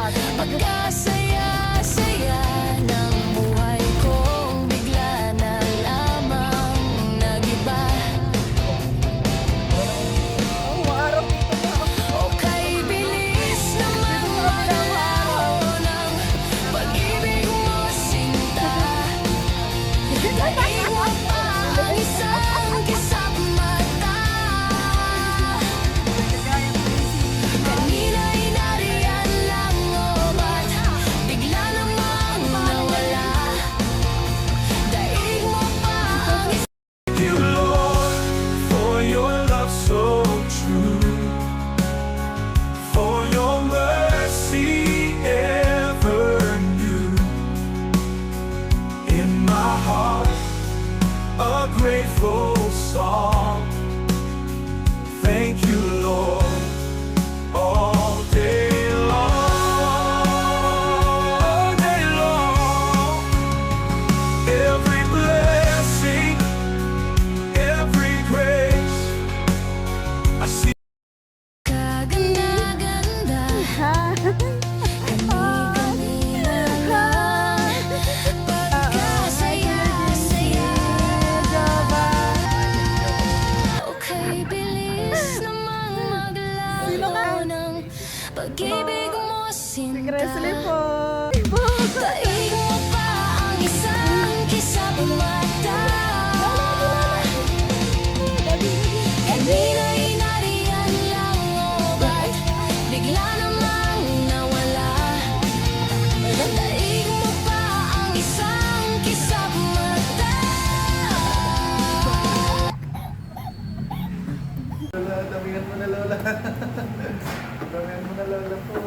Pagkasaya-saya ng buhay ko, bigla na lamang nagiba. Okay, bilis naman maglaho ng pag-ibig mo, sinta. Daig mo pa ang isang kisap mata. Kanina'y nariyan lang, oh, ba't bigla namang nawala? Daig mo pa ang isang Thank you, Lord, for your love so true, for your mercy ever new. In my heart, a grateful song. Thank you, Lord, all day long, all day long. Every blessing, every grace, I see. kaganda-ganda. Kani-kanina lang, pagkasaya-saya. Okay, bilis namang maglaho ng pag-ibig mo, sinta. Daig mo pa ang isang kisap mata. Kanina'y nariyan lang, oh, ba't bigla namang nawala? Daig mo pa ang isang kisap mata. Lola, damihan mo na Lola. Damihan mo na Lola po.